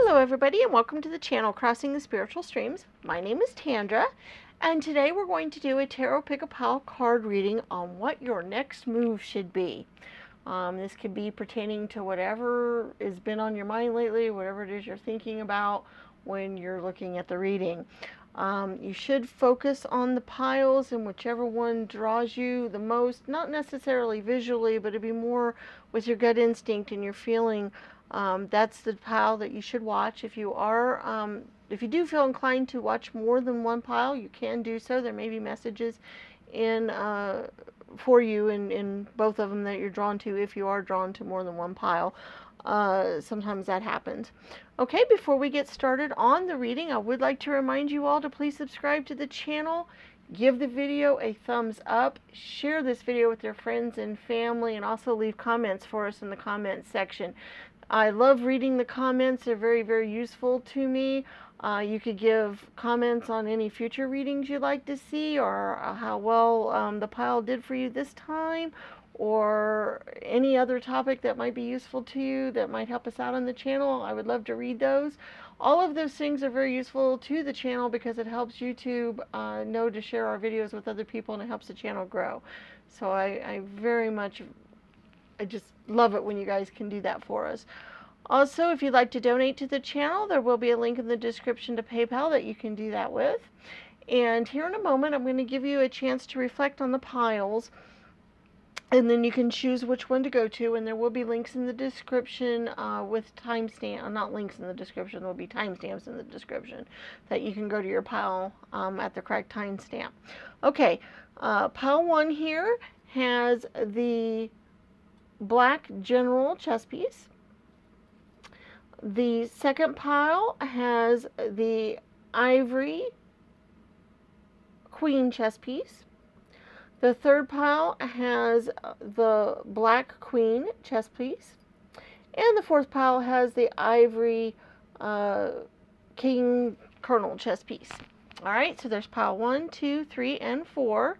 Hello everybody and welcome to the channel Crossing the Spiritual Streams. My name is Tandra and today we're going to do a Tarot Pick-a-Pile card reading on what your next move should be. This could be pertaining to whatever has been on your mind lately, whatever it is you're thinking about when you're looking at the reading. You should focus on the piles and whichever one draws you the most, not necessarily visually, but it'd be more with your gut instinct and your feeling. That's the pile that you should watch. If you do feel inclined to watch more than one pile, you can do so. There may be messages in for you in both of them that you're drawn to if you are drawn to more than one pile. Sometimes that happens. Okay, before we get started on the reading, I would like to remind you all to please subscribe to the channel, give the video a thumbs up, share this video with your friends and family, and also leave comments for us in the comments section. I love reading the comments. They're very, very useful to me. You could give comments on any future readings you'd like to see, or how well the pile did for you this time, or any other topic that might be useful to you that might help us out on the channel. I would love to read those. All of those things are very useful to the channel because it helps YouTube know to share our videos with other people, and it helps the channel grow. So I just love it when you guys can do that for us. Also, if you'd like to donate to the channel, there will be a link in the description to PayPal that you can do that with. And here in a moment, I'm going to give you a chance to reflect on the piles, and then you can choose which one to go to, and there will be links in the description with timestamp, not links in the description, there will be timestamps in the description that you can go to your pile at the correct timestamp. Okay, pile 1 here has the Black General chess piece. The second pile has the Ivory Queen chess piece. The third pile has the Black Queen chess piece. And the fourth pile has the Ivory King Colonel chess piece. Alright, so there's pile 1, 2, 3, and 4.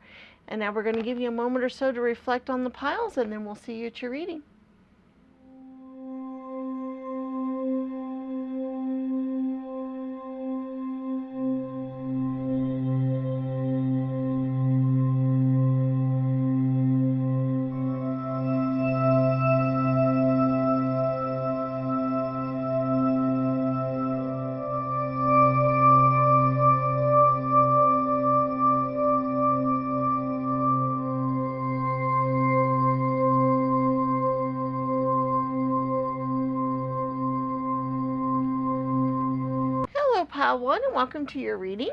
And now we're going to give you a moment or so to reflect on the piles, and then we'll see you at your reading. Hello pile 1 and welcome to your reading.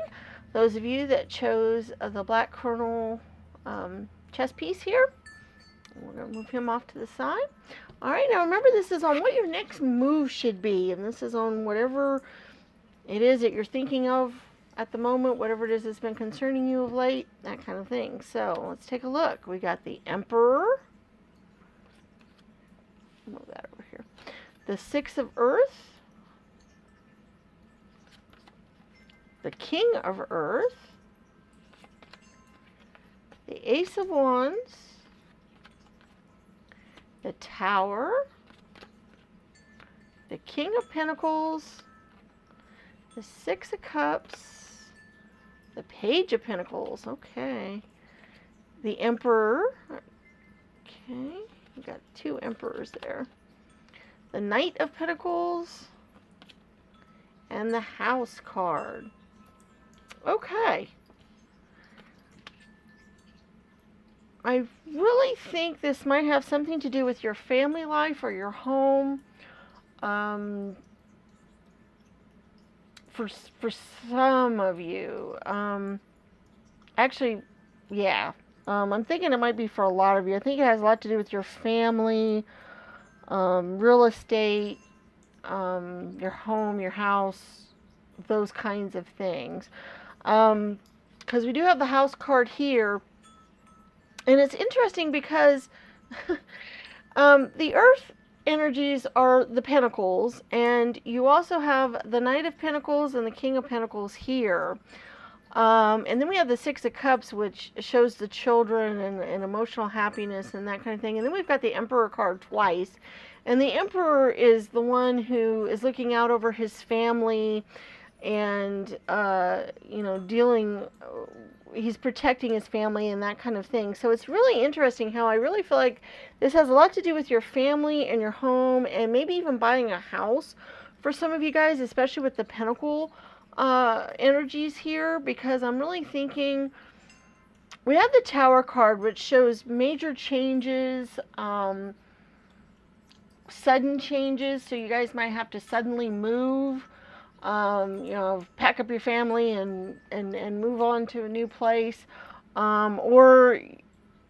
Those of you that chose the Black Colonel chess piece here, we're going to move him off to the side. Alright, now remember this is on what your next move should be, and this is on whatever it is that you're thinking of at the moment, whatever it is that's been concerning you of late, that kind of thing. So let's take a look. We got the Emperor. Move that over here. The Six of Earth. The King of Earth, the Ace of Wands, the Tower, the King of Pentacles, the Six of Cups, the Page of Pentacles, okay, the Emperor, okay, we got 2 Emperors there, the Knight of Pentacles, and the House card. Okay. I really think this might have something to do with your family life or your home. For some of you. Actually, yeah. I'm thinking it might be for a lot of you. I think it has a lot to do with your family, real estate, your home, your house, those kinds of things. Because we do have the House card here, and it's interesting because the Earth energies are the Pentacles, and you also have the Knight of Pentacles and the King of Pentacles here. And then we have the Six of Cups, which shows the children and emotional happiness and that kind of thing. And then we've got the Emperor card twice. And the Emperor is the one who is looking out over his family and, dealing, he's protecting his family and that kind of thing. So it's really interesting how I really feel like this has a lot to do with your family and your home and maybe even buying a house for some of you guys, especially with the Pentacle energies here, because I'm really thinking we have the Tower card, which shows major changes, sudden changes. So you guys might have to suddenly move, pack up your family and move on to a new place, or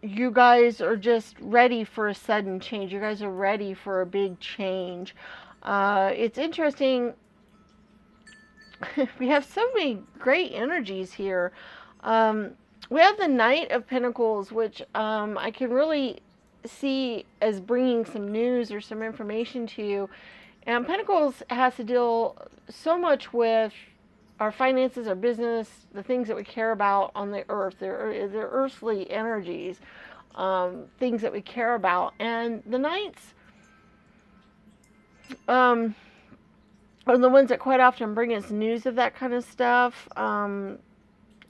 you guys are just ready for a sudden change. You guys are ready for a big change. It's interesting. We have so many great energies here. We have the Knight of Pentacles, which I can really see as bringing some news or some information to you. And Pentacles has to deal so much with our finances, our business, the things that we care about on the earth. They're earthly energies, things that we care about. And the Knights are the ones that quite often bring us news of that kind of stuff,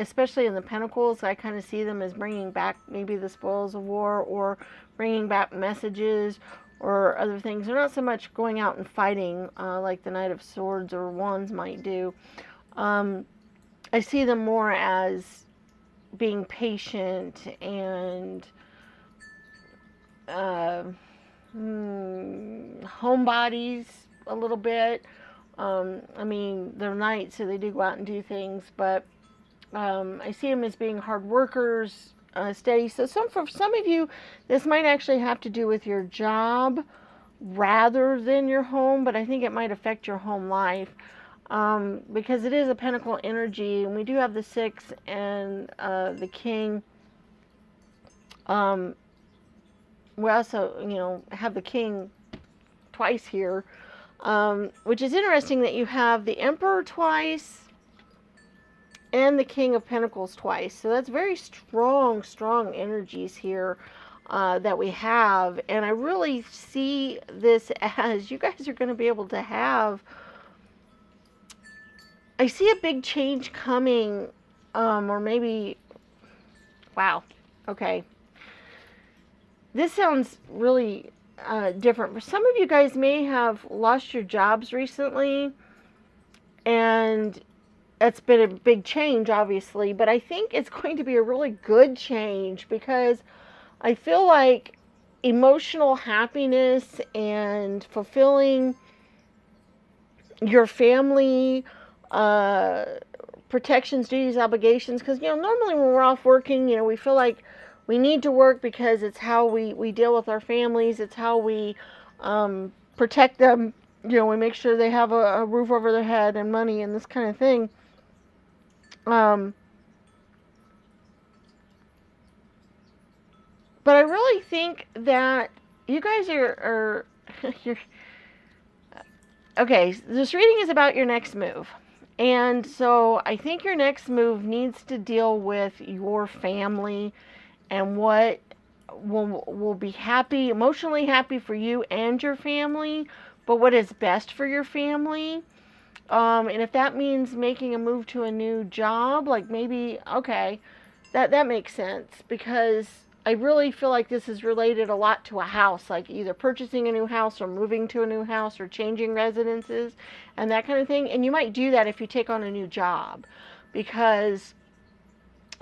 especially in the Pentacles. I kind of see them as bringing back maybe the spoils of war or bringing back messages or other things. They're not so much going out and fighting like the Knight of Swords or Wands might do. I see them more as being patient and homebodies a little bit. They're knights, so they do go out and do things, but I see them as being hard workers, steady. So for some of you, this might actually have to do with your job rather than your home, but I think it might affect your home life, because it is a Pentacle energy, and we do have the Six and the King. We also, have the King twice here. Which is interesting that you have the Emperor twice and the King of Pentacles twice. So that's very strong energies here that we have. And I really see this as you guys are going to be able to have, I see a big change coming, or maybe, wow, okay. This sounds really different. Some of you guys may have lost your jobs recently, and it's been a big change, obviously, but I think it's going to be a really good change because I feel like emotional happiness and fulfilling your family protections, duties, obligations, because normally when we're off working, we feel like we need to work because it's how we deal with our families. It's how we protect them. We make sure they have a roof over their head and money and this kind of thing. But I really think that you guys are you're, okay, this reading is about your next move. And so I think your next move needs to deal with your family and what will be happy, emotionally happy for you and your family, but what is best for your family. And if that means making a move to a new job, like maybe, okay, that makes sense, because I really feel like this is related a lot to a house, like either purchasing a new house or moving to a new house or changing residences and that kind of thing. And you might do that if you take on a new job, because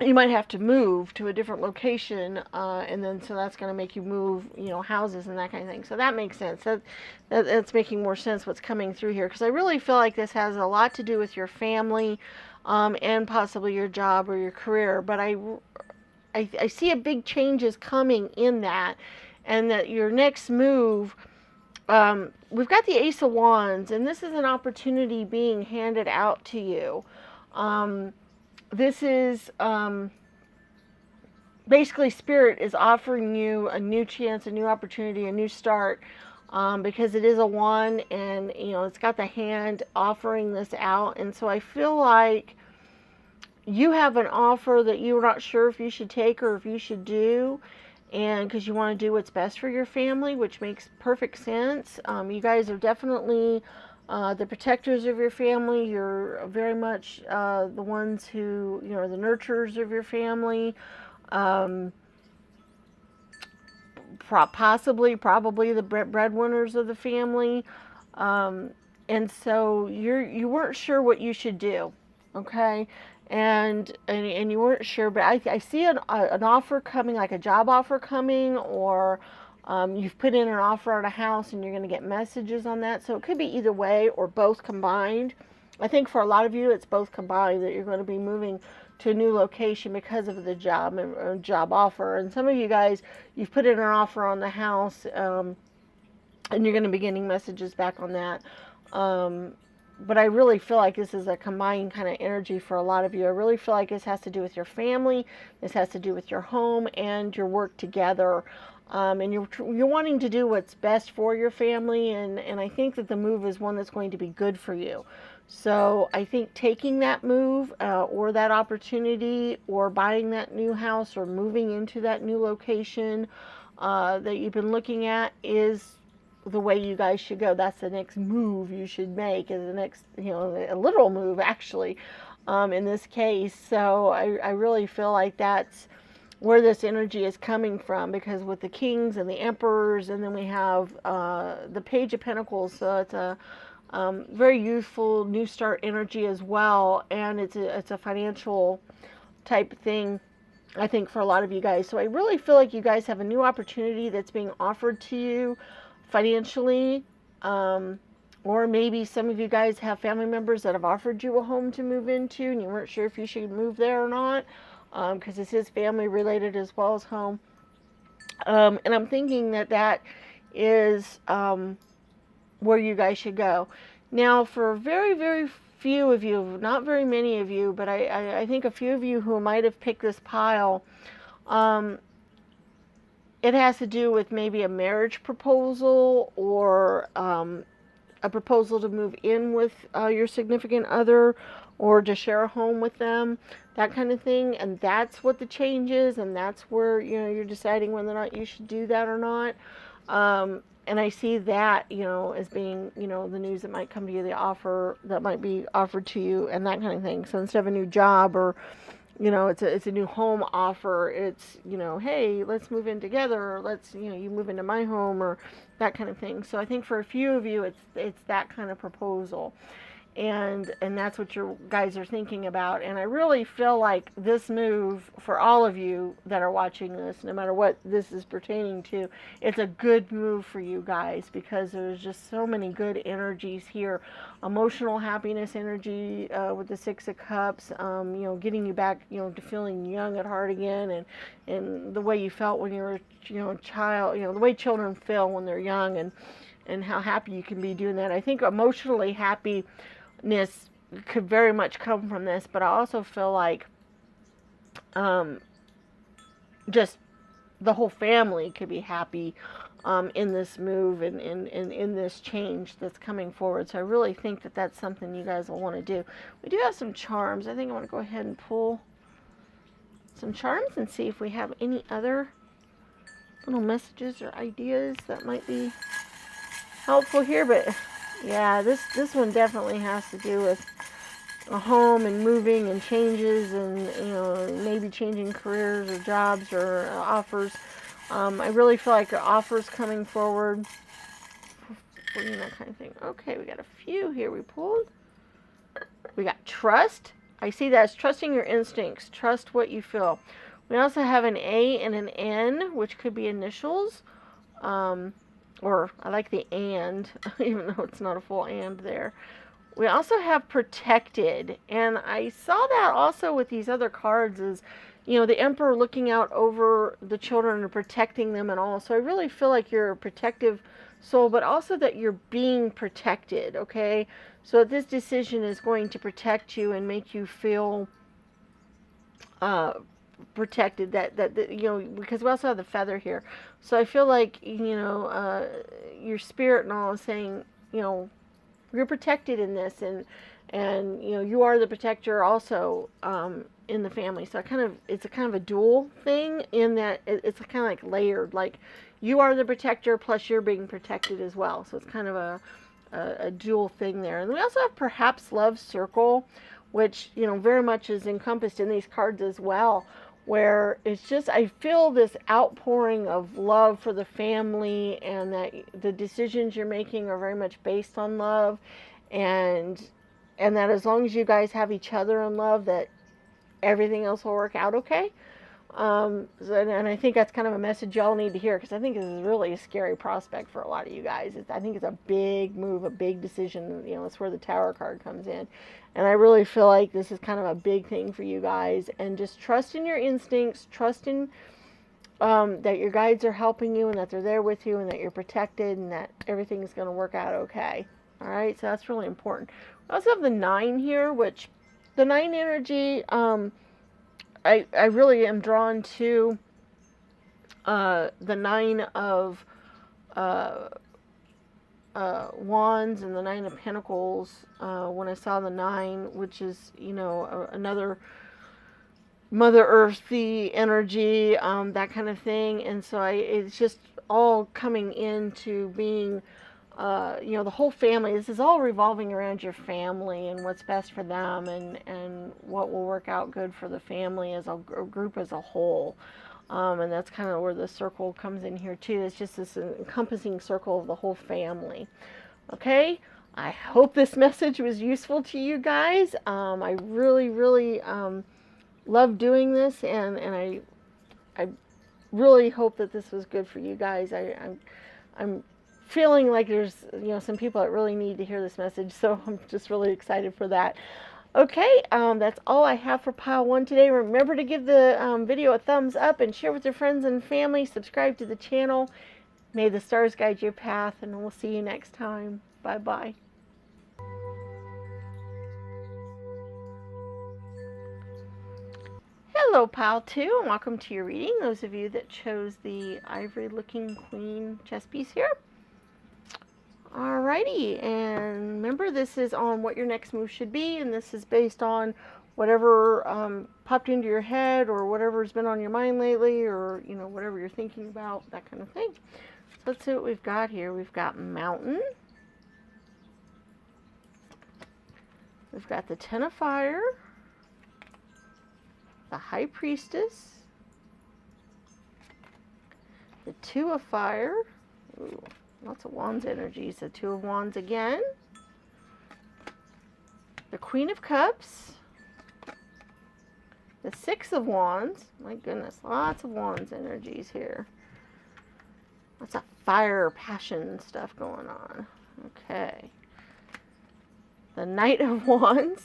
you might have to move to a different location, and then so that's going to make you move, houses and that kind of thing. So that makes sense. That's making more sense what's coming through here, because I really feel like this has a lot to do with your family, and possibly your job or your career. But I see a big changes coming in that, and that your next move, we've got the Ace of Wands, and this is an opportunity being handed out to you. This is basically Spirit is offering you a new chance, a new opportunity, a new start, because it is a wand, and it's got the hand offering this out. And so I feel like you have an offer that you're not sure if you should take or if you should do, and because you want to do what's best for your family, which makes perfect sense. You guys are definitely the protectors of your family. You're very much the ones who, are the nurturers of your family. Um, probably the breadwinners of the family. Um, and so you weren't sure what you should do, okay? And you weren't sure, but I see an offer coming, like a job offer coming, or you've put in an offer on a house and you're going to get messages on that. So it could be either way or both combined. I think for a lot of you, it's both combined, that you're going to be moving to a new location because of the job offer. And some of you guys, you've put in an offer on the house, and you're going to be getting messages back on that. But I really feel like this is a combined kind of energy for a lot of you. I really feel like this has to do with your family, this has to do with your home and your work together. And you're wanting to do what's best for your family, and I think that the move is one that's going to be good for you. So I think taking that move, or that opportunity, or buying that new house, or moving into that new location that you've been looking at is the way you guys should go. That's the next move you should make, is the next, a literal move actually, in this case. So I really feel like that's where this energy is coming from, because with the kings and the emperors, and then we have the page of pentacles, so it's a very youthful new start energy as well, and it's a financial type thing, I think, for a lot of you guys. So I really feel like you guys have a new opportunity that's being offered to you financially, or maybe some of you guys have family members that have offered you a home to move into and you weren't sure if you should move there or not, because this is family related as well as home. And I'm thinking that is where you guys should go. Now, for very, very few of you, not very many of you, but I think a few of you who might have picked this pile, it has to do with maybe a marriage proposal, or a proposal to move in with your significant other, or to share a home with them, that kind of thing. And that's what the change is, and that's where you're deciding whether or not you should do that or not. And I see that, as being, the news that might come to you, the offer that might be offered to you, and that kind of thing. So instead of a new job, or it's a new home offer, it's, hey, let's move in together, or let's, you move into my home, or that kind of thing. So I think for a few of you, it's that kind of proposal. And that's what your guys are thinking about. And I really feel like this move, for all of you that are watching this, no matter what this is pertaining to, it's a good move for you guys, because there's just so many good energies here. Emotional happiness energy, with the Six of Cups, getting you back, to feeling young at heart again, and the way you felt when you were, a child, the way children feel when they're young, and how happy you can be doing that. I think emotionally happiness could very much come from this, but I also feel like just the whole family could be happy in this move, and in this change that's coming forward. So I really think that that's something you guys will want to do. We do have some charms. I think I want to go ahead and pull some charms and see if we have any other little messages or ideas that might be helpful here. But yeah, this one definitely has to do with a home and moving and changes, and maybe changing careers or jobs or offers. I really feel like offers coming forward, that kind of thing. Okay, we got a few here we pulled. We got trust. I see that as trusting your instincts. Trust what you feel. We also have an A and an N, which could be initials. Or I like the and, even though it's not a full and there. We also have protected, and I saw that also with these other cards, is, the Emperor looking out over the children and protecting them and all. So I really feel like you're a protective soul, but also that you're being protected, okay? So this decision is going to protect you and make you feel protected, that because we also have the feather here. So I feel like, your spirit and all is saying, you're protected in this, and you are the protector also, in the family. So it's a kind of a dual thing in that it's kind of like layered. Like you are the protector plus you're being protected as well. So it's kind of a dual thing there. And we also have perhaps love circle, which, you know, very much is encompassed in these cards as well, where it's just, I feel this outpouring of love for the family, and that the decisions you're making are very much based on love, and that as long as you guys have each other in love, that everything else will work out okay. And I think that's kind of a message y'all need to hear, because I think this is really a scary prospect for a lot of you guys. I think it's a big move, a big decision. You know, it's where the Tower card comes in. And I really feel like this is kind of a big thing for you guys. And just trust in your instincts, trust in that your guides are helping you, and that they're there with you, and that you're protected, and that everything's going to work out okay. All right, so that's really important. We also have the 9 here, which the 9 energy, I really am drawn to the 9 of Wands and the 9 of Pentacles when I saw the 9, which is, you know, another Mother Earthy energy, that kind of thing. And so it's just all coming into being, you know, the whole family. This is all revolving around your family and what's best for them, and what will work out good for the family as a group as a whole. And that's kind of where the circle comes in here too. It's just this encompassing circle of the whole family. Okay, I hope this message was useful to you guys. I really love doing this, and I really hope that this was good for you guys. I'm feeling like there's, you know, some people that really need to hear this message, so I'm just really excited for that. Okay, that's all I have for pile 1 today. Remember to give the video a thumbs up and share with your friends and family. Subscribe to the channel. May the stars guide your path, and we'll see you next time. Bye-bye. Hello, pile 2, and welcome to your reading. Those of you that chose the ivory-looking queen chess piece here. Alrighty, and remember, this is on what your next move should be, and this is based on whatever popped into your head, or whatever's been on your mind lately, or, you know, whatever you're thinking about, that kind of thing. So let's see what we've got here. We've got Mountain. We've got the 10 of Fire, the High Priestess, the 2 of Fire. Ooh. Lots of Wands energies. The 2 of Wands again. The Queen of Cups. The 6 of Wands. My goodness, lots of Wands energies here. Lots of fire, passion stuff going on. Okay. The Knight of Wands.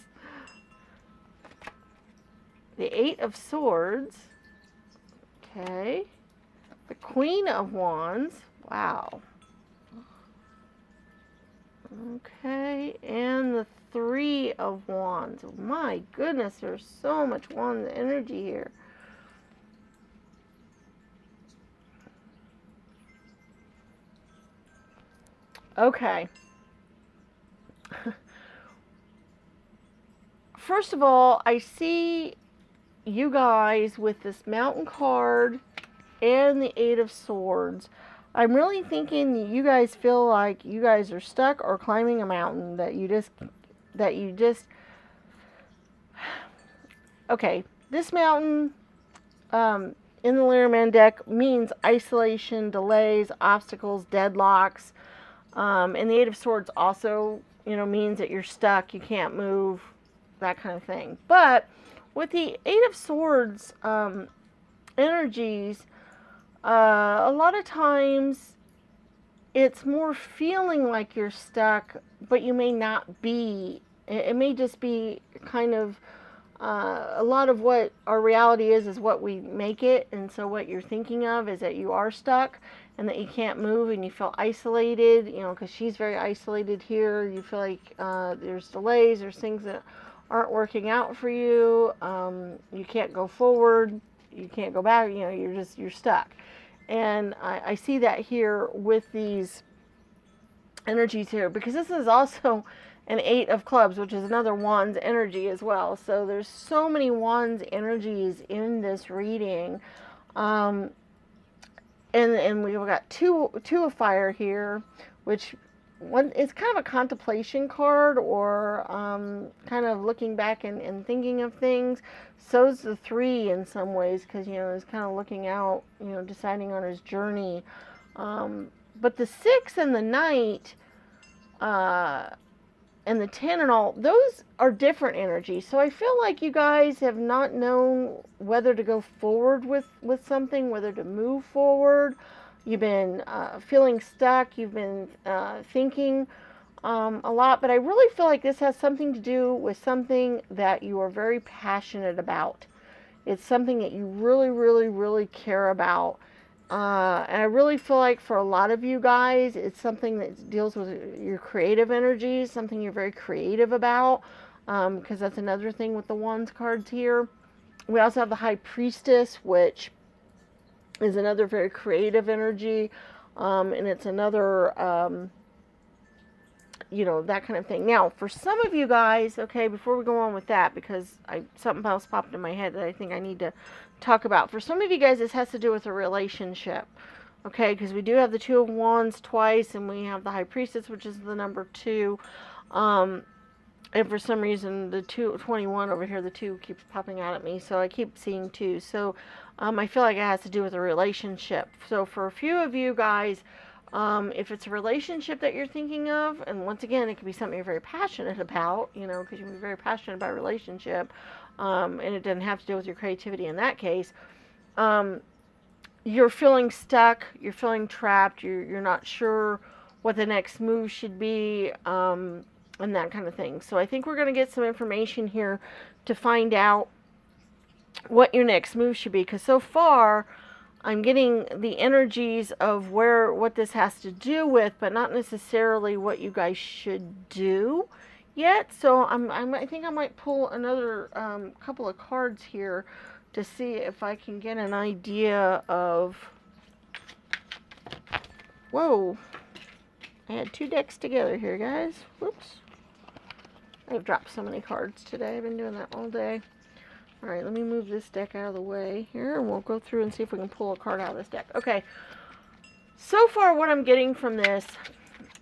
The 8 of Swords. Okay. The Queen of Wands. Wow. Okay, and the 3 of Wands. My goodness, there's so much Wands energy here. Okay. First of all, I see you guys with this Mountain card and the 8 of Swords. I'm really thinking you guys feel like you guys are stuck or climbing a mountain, that you just, okay, this mountain, in the Lenormand deck means isolation, delays, obstacles, deadlocks, and the 8 of Swords also, you know, means that you're stuck, you can't move, that kind of thing. But with the 8 of Swords, energies, a lot of times it's more feeling like you're stuck, but you may not be. It may just be kind of a lot of what our reality is what we make it. And so what you're thinking of is that you are stuck and that you can't move and you feel isolated, you know, because she's very isolated here. You feel like there's delays, there's things that aren't working out for you. You can't go forward, you can't go back, you know, you're stuck. And I see that here with these energies here, because this is also and 8 of clubs, which is another Wands energy as well. So there's so many Wands energies in this reading. And we've got two of fire here, which one is kind of a contemplation card, or kind of looking back and thinking of things. So's the 3 in some ways, because, you know, he's kind of looking out, you know, deciding on his journey. But the 6 and the Knight, and the 10 and all, those are different energies. So I feel like you guys have not known whether to go forward with something, whether to move forward. You've been feeling stuck. You've been thinking a lot. But I really feel like this has something to do with something that you are very passionate about. It's something that you really, really, really care about. And I really feel like for a lot of you guys, it's something that deals with your creative energies, something you're very creative about, because that's another thing with the Wands cards here. We also have the High Priestess, which is another very creative energy, and it's another, you know, that kind of thing. Now, for some of you guys, okay, before we go on with that, because something else popped in my head that I think I need to talk about. For some of you guys, this has to do with a relationship, okay, because we do have the 2 of Wands twice, and we have the High Priestess, which is the number 2, and for some reason, the 21 over here, the 2 keeps popping out at me, so I keep seeing 2, so I feel like it has to do with a relationship. So for a few of you guys, if it's a relationship that you're thinking of, and once again, it could be something you're very passionate about, you know, because you can be very passionate about a relationship, and it doesn't have to do with your creativity in that case. You're feeling stuck, you're feeling trapped, you're not sure what the next move should be, and that kind of thing. So I think we're going to get some information here to find out what your next move should be, because so far I'm getting the energies of what this has to do with, but not necessarily what you guys should do yet. So I think I might pull another couple of cards here to see if I can get an idea of... Whoa, I had 2 decks together here, guys. Whoops. I've dropped so many cards today. I've been doing that all day. Alright, let me move this deck out of the way here, and we'll go through and see if we can pull a card out of this deck. Okay, so far what I'm getting from this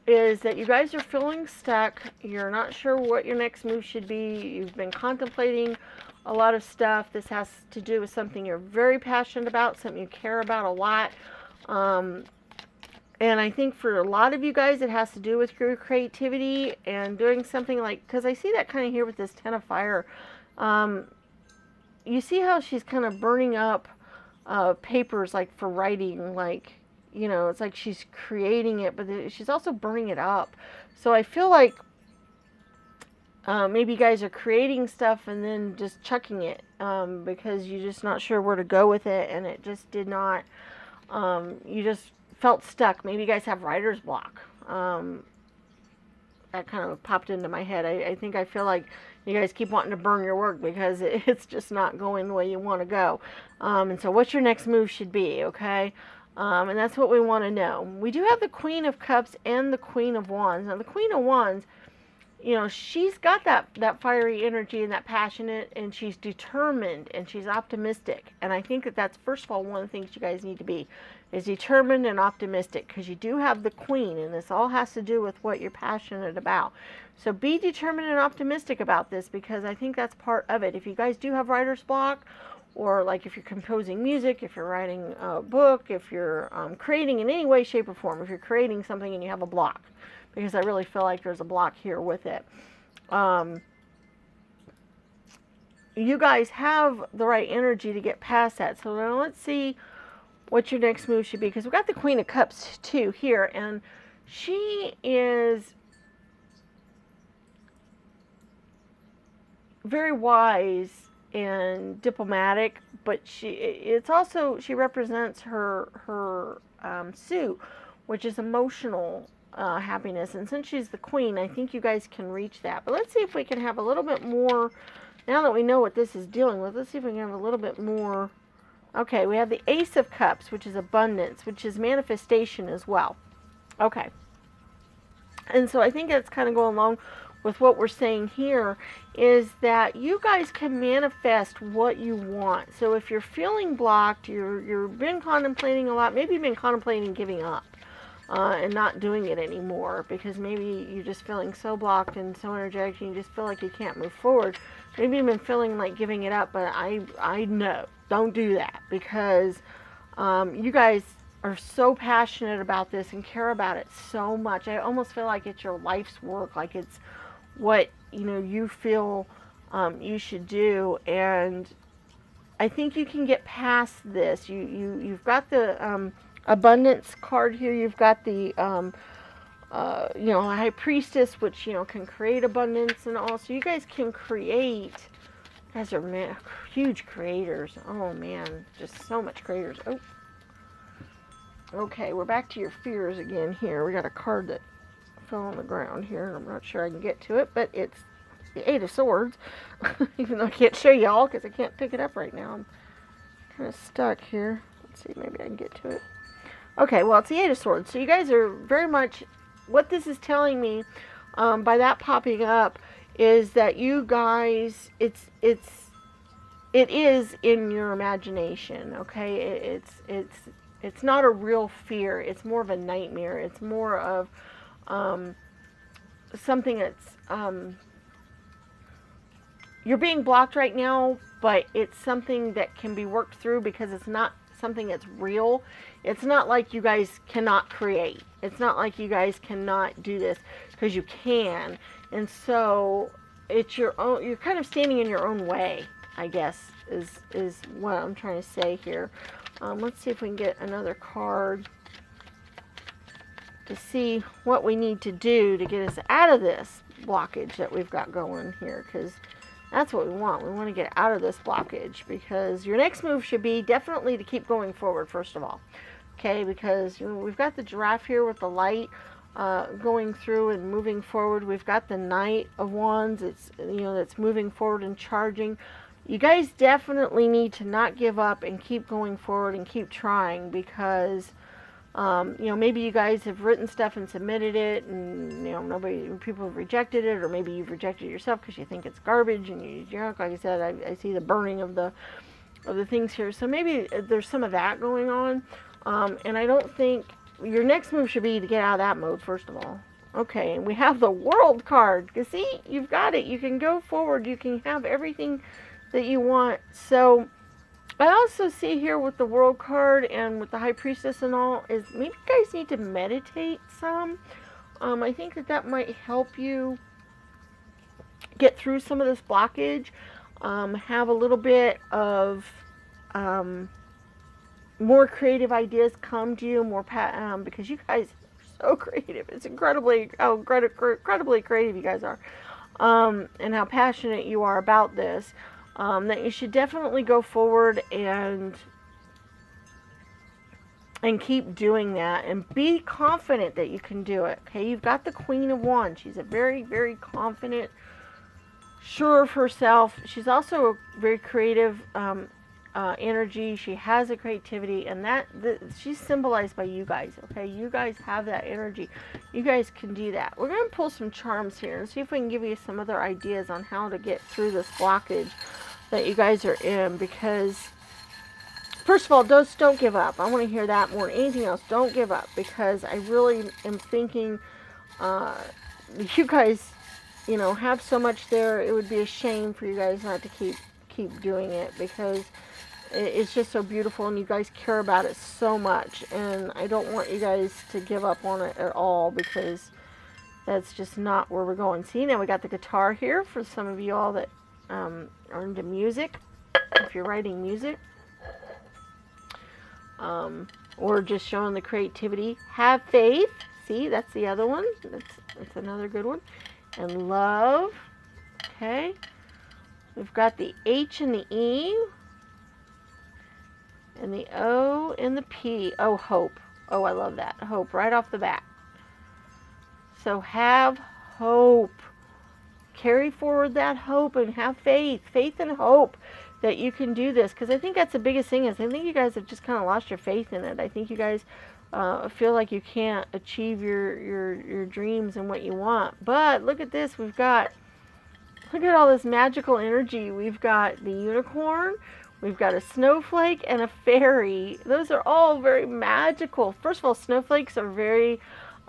is that you guys are feeling stuck. You're not sure what your next move should be. You've been contemplating a lot of stuff. This has to do with something you're very passionate about, something you care about a lot. And I think for a lot of you guys, it has to do with your creativity and doing something like, because I see that kind of here with this 10 of fire. You see how she's kind of burning up papers, like for writing, like, you know, it's like she's creating it, but she's also burning it up. So I feel like maybe you guys are creating stuff and then just chucking it because you're just not sure where to go with it, and it just did not, you just felt stuck. Maybe you guys have writer's block. That kind of popped into my head. I think I feel like you guys keep wanting to burn your work because it's just not going the way you want to go. And so what your next move should be, okay? And that's what we want to know. We do have the Queen of Cups and the Queen of Wands. Now, the Queen of Wands, you know, she's got that fiery energy and that passionate, and she's determined, and she's optimistic. And I think that's, first of all, one of the things you guys need to be is determined and optimistic, because you do have the Queen, and this all has to do with what you're passionate about. So be determined and optimistic about this, because I think that's part of it. If you guys do have writer's block, or like if you're composing music, if you're writing a book, if you're creating in any way, shape, or form, if you're creating something and you have a block, because I really feel like there's a block here with it. You guys have the right energy to get past that. So now let's see what your next move should be, because we've got the Queen of Cups too here, and she is very wise and diplomatic, but she represents her suit, which is emotional happiness, and since she's the Queen, I think you guys can reach that. But let's see if we can have a little bit more, now that we know what this is dealing with, let's see if we can have a little bit more. Okay, we have the Ace of Cups, which is abundance, which is manifestation as well. Okay. And so I think that's kind of going along with what we're saying here is that you guys can manifest what you want. So if you're feeling blocked, you've been contemplating a lot, maybe you've been contemplating giving up and not doing it anymore because maybe you're just feeling so blocked and so energetic and you just feel like you can't move forward. Maybe you've been feeling like giving it up, but I know, don't do that because you guys are so passionate about this and care about it so much. I almost feel like it's your life's work, like it's what you feel you should do, and I think you can get past this. You've got the abundance card here. You've got the high priestess, which can create abundance and all. So you guys can create. You guys are huge creators. Oh man, just so much creators. Oh. Okay, we're back to your fears again here. We got a card that fell on the ground here. I'm not sure I can get to it, but it's the Eight of Swords. Even though I can't show y'all because I can't pick it up right now. I'm kind of stuck here. Let's see, maybe I can get to it. Okay, well, it's the Eight of Swords. So you guys are very much, what this is telling me by that popping up is that you guys, it is in your imagination, okay? It's not a real fear. It's more of a nightmare. It's more of something that's, you're being blocked right now, but it's something that can be worked through because it's not something that's real. It's not like you guys cannot create. It's not like you guys cannot do this because you can. And so it's your own, you're kind of standing in your own way, I guess, is what I'm trying to say here. Let's see if we can get another card to see what we need to do to get us out of this blockage that we've got going here, because that's what we want. We want to get out of this blockage, because your next move should be definitely to keep going forward, first of all. Okay, because we've got the giraffe here with the light going through and moving forward. We've got the Knight of Wands. It's that's moving forward and charging. You guys definitely need to not give up and keep going forward and keep trying, because maybe you guys have written stuff and submitted it, and people have rejected it, or maybe you've rejected it yourself because you think it's garbage, and like I said, I see the burning of the things here. So maybe there's some of that going on, and I don't think your next move should be to get out of that mode, first of all. Okay, and we have the World card. You see, you've got it. You can go forward. You can have everything that you want. So I also see here with the World card and with the High Priestess and all, is maybe you guys need to meditate some. I think that might help you get through some of this blockage. Have a little bit of more creative ideas come to you, because you guys are so creative. It's incredibly creative you guys are, and how passionate you are about this. That you should definitely go forward and keep doing that, and be confident that you can do it. Okay, you've got the Queen of Wands. She's a very, very confident, sure of herself. She's also a very creative energy. She has a creativity, and she's symbolized by you guys. Okay, you guys have that energy. You guys can do that. We're going to pull some charms here and see if we can give you some other ideas on how to get through this blockage that you guys are in, because first of all, don't give up. I want to hear that more than anything else. Don't give up, because I really am thinking you guys have so much there. It would be a shame for you guys not to keep doing it, because it's just so beautiful and you guys care about it so much, and I don't want you guys to give up on it at all, because that's just not where we're going. See, now we got the guitar here for some of you all that are into music, if you're writing music, or just showing the creativity. Have faith. See, that's the other one. That's another good one. And love. Okay, we've got the H and the E, and the O and the P. Oh, hope. Oh, I love that. Hope right off the bat. So have hope. Carry forward that hope and have faith. Faith and hope that you can do this. Because I think that's the biggest thing, is I think you guys have just kind of lost your faith in it. I think you guys feel like you can't achieve your dreams and what you want. But look at this. Look at all this magical energy. We've got the unicorn, we've got a snowflake, and a fairy. Those are all very magical. First of all, snowflakes are very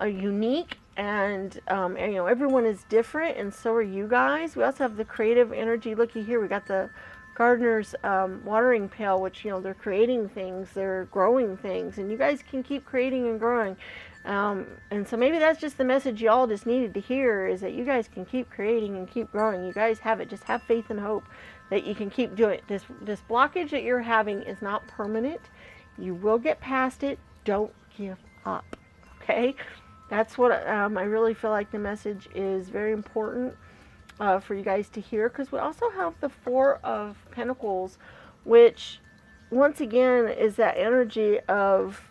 unique, and you know, everyone is different, and so are you guys. We also have the creative energy. Looky here, we got the gardener's watering pail, which, you know, they're creating things, they're growing things, and you guys can keep creating and growing. And so maybe that's just the message y'all just needed to hear, is that you guys can keep creating and keep growing. You guys have it. Just have faith and hope that you can keep doing it. This blockage that you're having is not permanent. You will get past it. Don't give up. Okay? That's what I really feel like the message is very important for you guys to hear, because we also have the Four of Pentacles, which once again is that energy of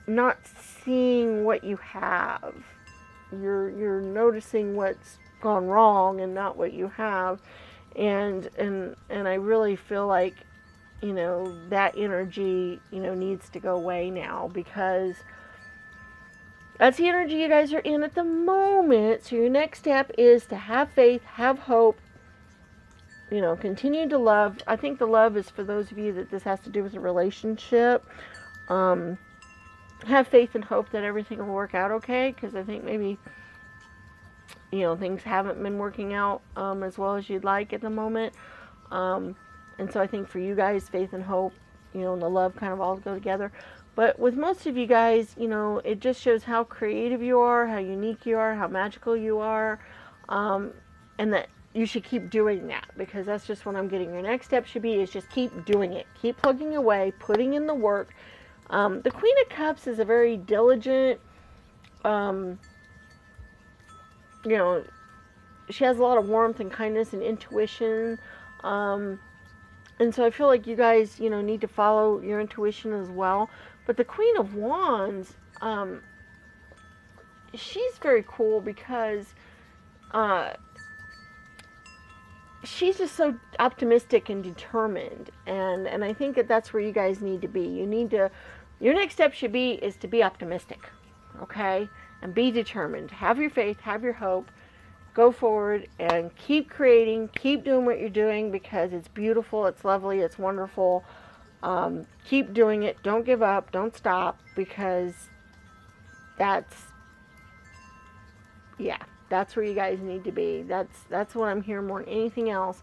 not seeing what you have. You're noticing what's gone wrong and not what you have, and I really feel like, you know, that energy, you know, needs to go away now, because that's the energy you guys are in at the moment. So your next step is to have faith, have hope, you know, continue to love. I think the love is for those of you that this has to do with a relationship. Have faith and hope that everything will work out okay, because I think maybe, you know, things haven't been working out as well as you'd like at the moment. And so I think for you guys, faith and hope, you know, and the love kind of all go together. But with most of you guys, you know, it just shows how creative you are, how unique you are, how magical you are, and that you should keep doing that, because that's just what I'm getting. Your next step should be is just keep doing it. Keep plugging away, putting in the work. The Queen of Cups is a very diligent, you know, she has a lot of warmth and kindness and intuition. And so I feel like you guys, you know, need to follow your intuition as well. But the Queen of Wands, she's very cool, because she's just so optimistic and determined. And I think that that's where you guys need to be. You need to, your next step should be, is to be optimistic, okay? And be determined. Have your faith, have your hope. Go forward and keep creating, keep doing what you're doing, because it's beautiful, it's lovely, it's wonderful. Keep doing it. Don't give up. Don't stop, because that's where you guys need to be. That's what I'm hearing more than anything else,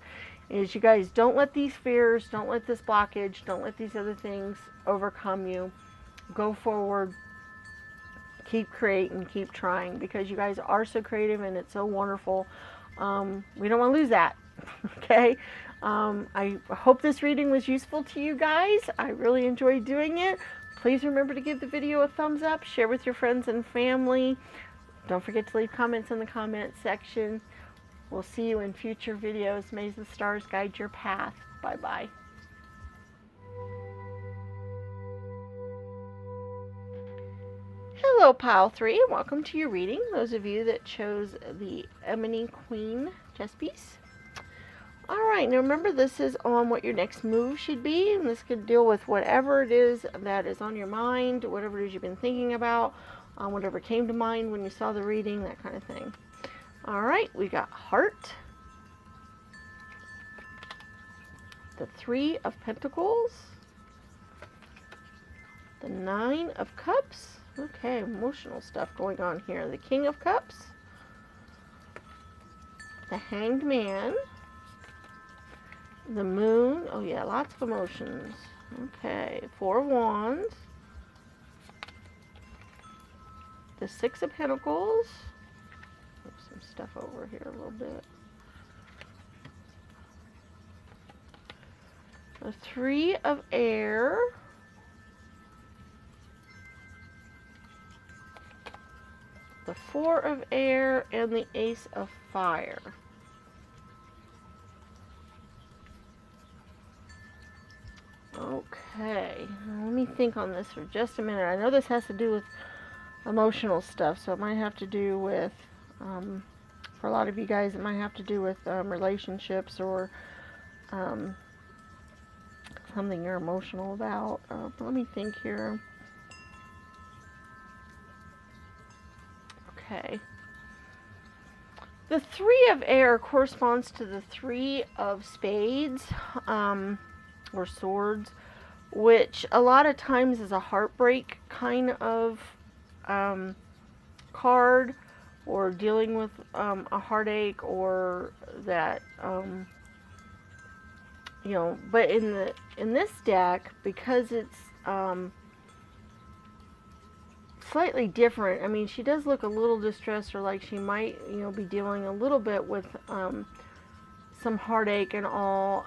is you guys don't let these fears, don't let this blockage, don't let these other things overcome you. Go forward. Keep creating, keep trying, because you guys are so creative and it's so wonderful. We don't want to lose that. Okay? I hope this reading was useful to you guys. I really enjoyed doing it. Please remember to give the video a thumbs up, share with your friends and family. Don't forget to leave comments in the comment section. We'll see you in future videos. May the stars guide your path. Bye-bye. Hello, Pile 3, and welcome to your reading. Those of you that chose the Ebony Queen chess piece. Alright, now remember, this is on what your next move should be, and this could deal with whatever it is that is on your mind, whatever it is you've been thinking about, whatever came to mind when you saw the reading, that kind of thing. Alright, we got Heart, the Three of Pentacles, the Nine of Cups. Okay, emotional stuff going on here. The King of Cups, the Hanged Man, the Moon. Oh yeah, lots of emotions. Okay, Four of Wands, the Six of Pentacles. Move some stuff over here a little bit. The Three of Air, the Four of Air, and the Ace of Fire. Okay, let me think on this for just a minute. I know this has to do with emotional stuff, so it might have to do with, for a lot of you guys, it might have to do with relationships, or something you're emotional about. Let me think here. Okay. The 3 of air corresponds to the 3 of spades, or swords, which a lot of times is a heartbreak kind of card, or dealing with a heartache, or that you know. But in this deck, because it's slightly different. I mean, she does look a little distressed, or like she might, you know, be dealing a little bit with some heartache and all.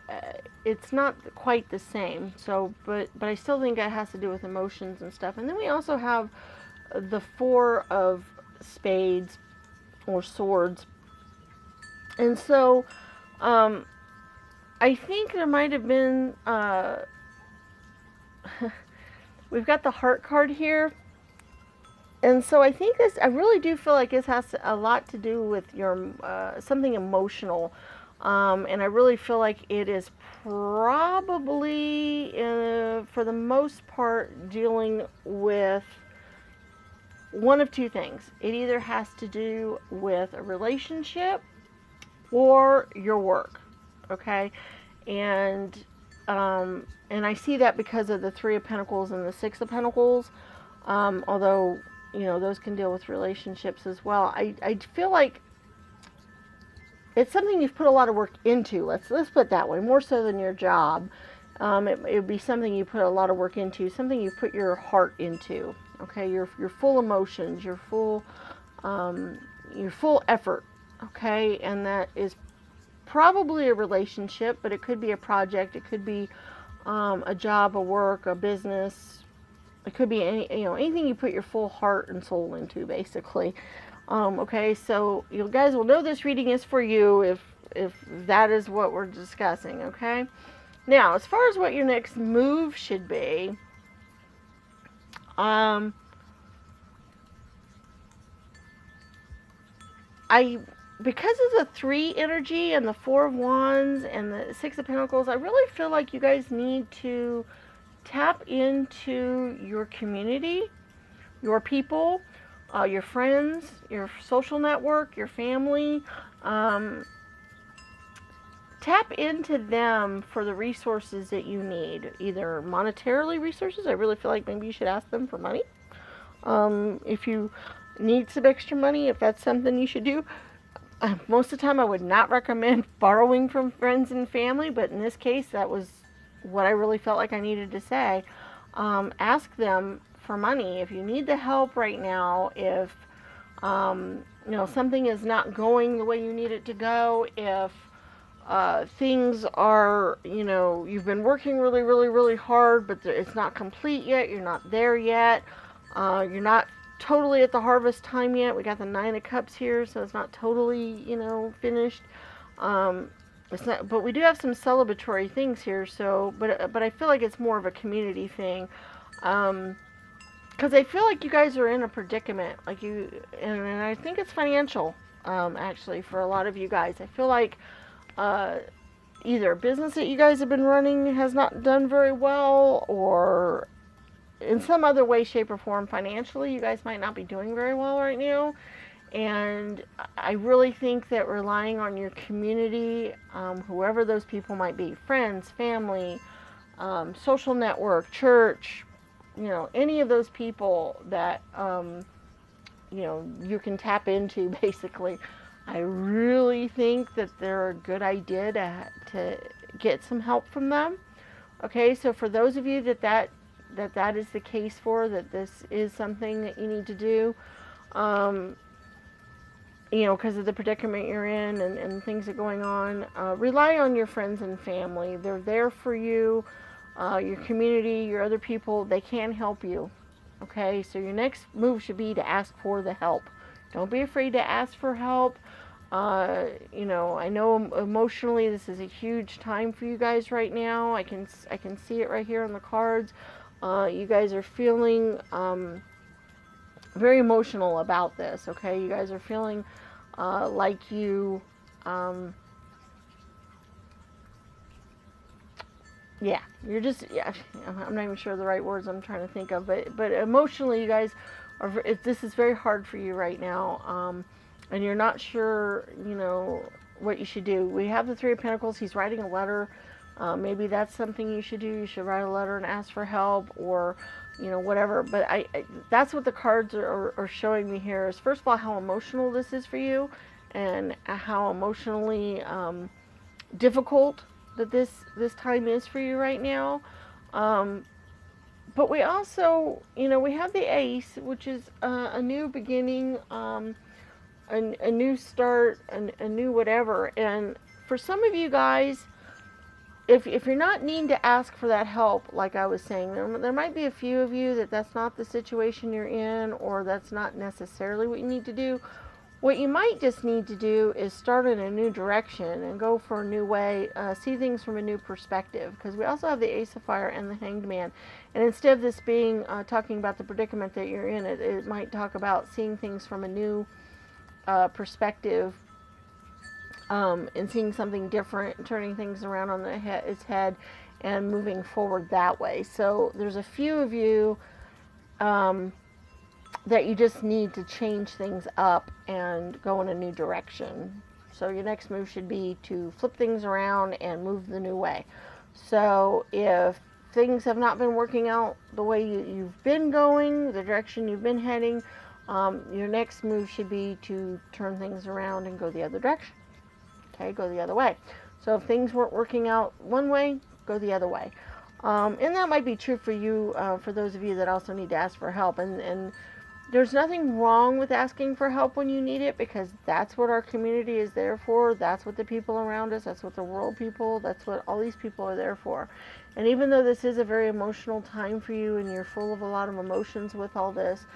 It's not quite the same. So, but I still think it has to do with emotions and stuff. And then we also have the 4 of spades or swords. And so, I think there might have been, we've got the heart card here. And so I think this, I really do feel like this has a lot to do with your, something emotional. And I really feel like it is probably, for the most part, dealing with one of 2 things. It either has to do with a relationship or your work. Okay. And I see that because of the 3 of Pentacles and the 6 of Pentacles. Although, you know, those can deal with relationships as well. I feel like it's something you've put a lot of work into. Let's put it that way, more so than your job. It would be something you put a lot of work into, something you put your heart into. Okay, your full emotions, your full effort. Okay, and that is probably a relationship, but it could be a project. It could be a job, a work, a business. It could be anything you put your full heart and soul into, basically. Okay, so you guys will know this reading is for you if that is what we're discussing. Okay, now as far as what your next move should be, because of the 3 energy and the 4 of Wands and the 6 of Pentacles, I really feel like you guys need to tap into your community, your people, your friends, your social network, your family. Tap into them for the resources that you need, either monetarily resources. I really feel like maybe you should ask them for money. If you need some extra money, if that's something you should do. Most of the time I would not recommend borrowing from friends and family, but in this case that was what I really felt like I needed to say. Ask them for money if you need the help right now. If something is not going the way you need it to go, if things are, you've been working really, really, really hard, but it's not complete yet, you're not there yet, you're not totally at the harvest time yet. We got the 9 of Cups here, so it's not totally, finished. It's not, but we do have some celebratory things here. So, but I feel like it's more of a community thing, because I feel like you guys are in a predicament, and I think it's financial, actually, for a lot of you guys. I feel like either a business that you guys have been running has not done very well, or in some other way, shape, or form, financially, you guys might not be doing very well right now. And I really think that relying on your community, whoever those people might be, friends, family, social network, church, any of those people that, you can tap into, basically. I really think that they're a good idea to get some help from them. Okay, so for those of you that is the case for, that this is something that you need to do, because of the predicament you're in and things that are going on, rely on your friends and family. They're there for you, your community, your other people. They can help you. Okay, so your next move should be to ask for the help. Don't be afraid to ask for help. I know emotionally this is a huge time for you guys right now. I can see it right here on the cards. You guys are feeling very emotional about this. Okay, you guys are feeling like you, I'm not even sure the right words I'm trying to think of, but emotionally you guys this is very hard for you right now, and you're not sure, what you should do. We have the Three of Pentacles. He's writing a letter. Maybe that's something you should do. You should write a letter and ask for help, or whatever. But that's what the cards are showing me here. Is first of all how emotional this is for you, and how emotionally difficult that this time is for you right now. But we also, we have the Ace, which is a new beginning, a new start, a new whatever. And for some of you guys, if you're not needing to ask for that help, like I was saying, there might be a few of you that's not the situation you're in, or that's not necessarily what you need to do. What you might just need to do is start in a new direction and go for a new way, see things from a new perspective, because we also have the Ace of Fire and the Hanged Man. And instead of this being talking about the predicament that you're in, it might talk about seeing things from a new perspective, and seeing something different, and turning things around on its head and moving forward that way. So there's a few of you that you just need to change things up and go in a new direction. So your next move should be to flip things around and move the new way. So if things have not been working out the way you've been going, the direction you've been heading, your next move should be to turn things around and go the other direction. Okay, go the other way. So if things weren't working out one way, go the other way. And that might be true for you, for those of you that also need to ask for help. And there's nothing wrong with asking for help when you need it, because that's what our community is there for. That's what the people around us, that's what the world people, that's what all these people are there for. And even though this is a very emotional time for you, and you're full of a lot of emotions with all this,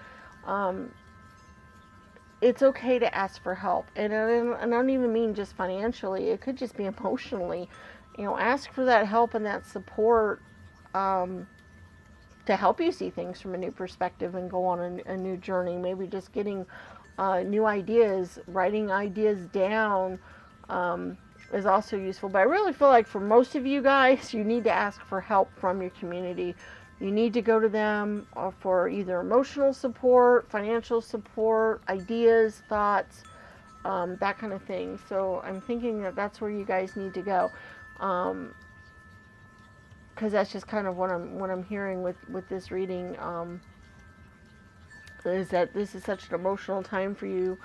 it's okay to ask for help. And I don't even mean just financially. It could just be emotionally. Ask for that help and that support, to help you see things from a new perspective and go on a new journey. Maybe just getting new ideas, writing ideas down is also useful. But I really feel like for most of you guys, you need to ask for help from your community. You need to go to them for either emotional support, financial support, ideas, thoughts, that kind of thing. So I'm thinking that that's where you guys need to go. Because that's just kind of what I'm hearing with this reading, is that this is such an emotional time for you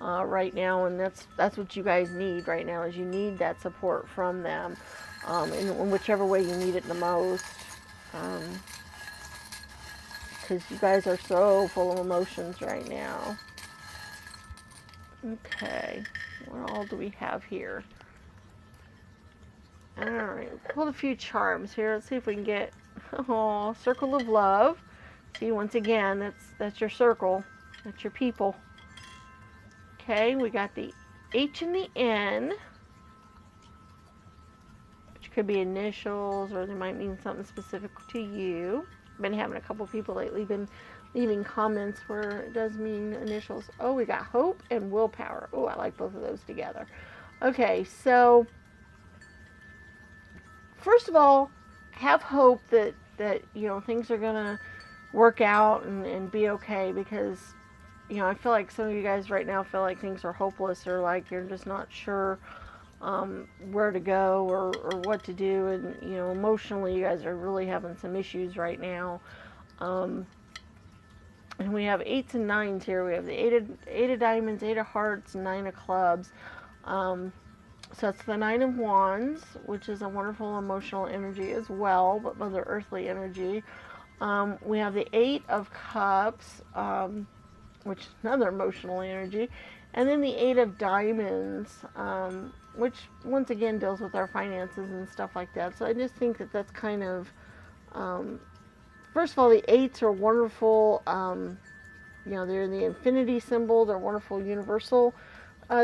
right now, and that's what you guys need right now. Is you need that support from them, in whichever way you need it the most, because you guys are so full of emotions right now. Okay, what all do we have here? Alright, pulled a few charms here. Let's see if we can get, Circle of Love. See, once again, that's your circle. That's your people. Okay, we got the H and the N, which could be initials, or they might mean something specific to you. I've been having a couple people lately been leaving comments where it does mean initials. Oh, we got Hope and Willpower. Oh, I like both of those together. Okay, so first of all, have hope that things are gonna work out and be okay, because I feel like some of you guys right now feel like things are hopeless, or like you're just not sure where to go or what to do, and emotionally you guys are really having some issues right now. And we have 8s and 9s here. We have the 8 of Diamonds, 8 of Hearts, 9 of Clubs. So it's the 9 of Wands, which is a wonderful emotional energy as well, but Mother Earthly energy. We have the 8 of Cups, which is another emotional energy. And then the 8 of Diamonds, which once again deals with our finances and stuff like that. So I just think that that's kind of, first of all, the 8s are wonderful. They're the infinity symbol. They're wonderful universal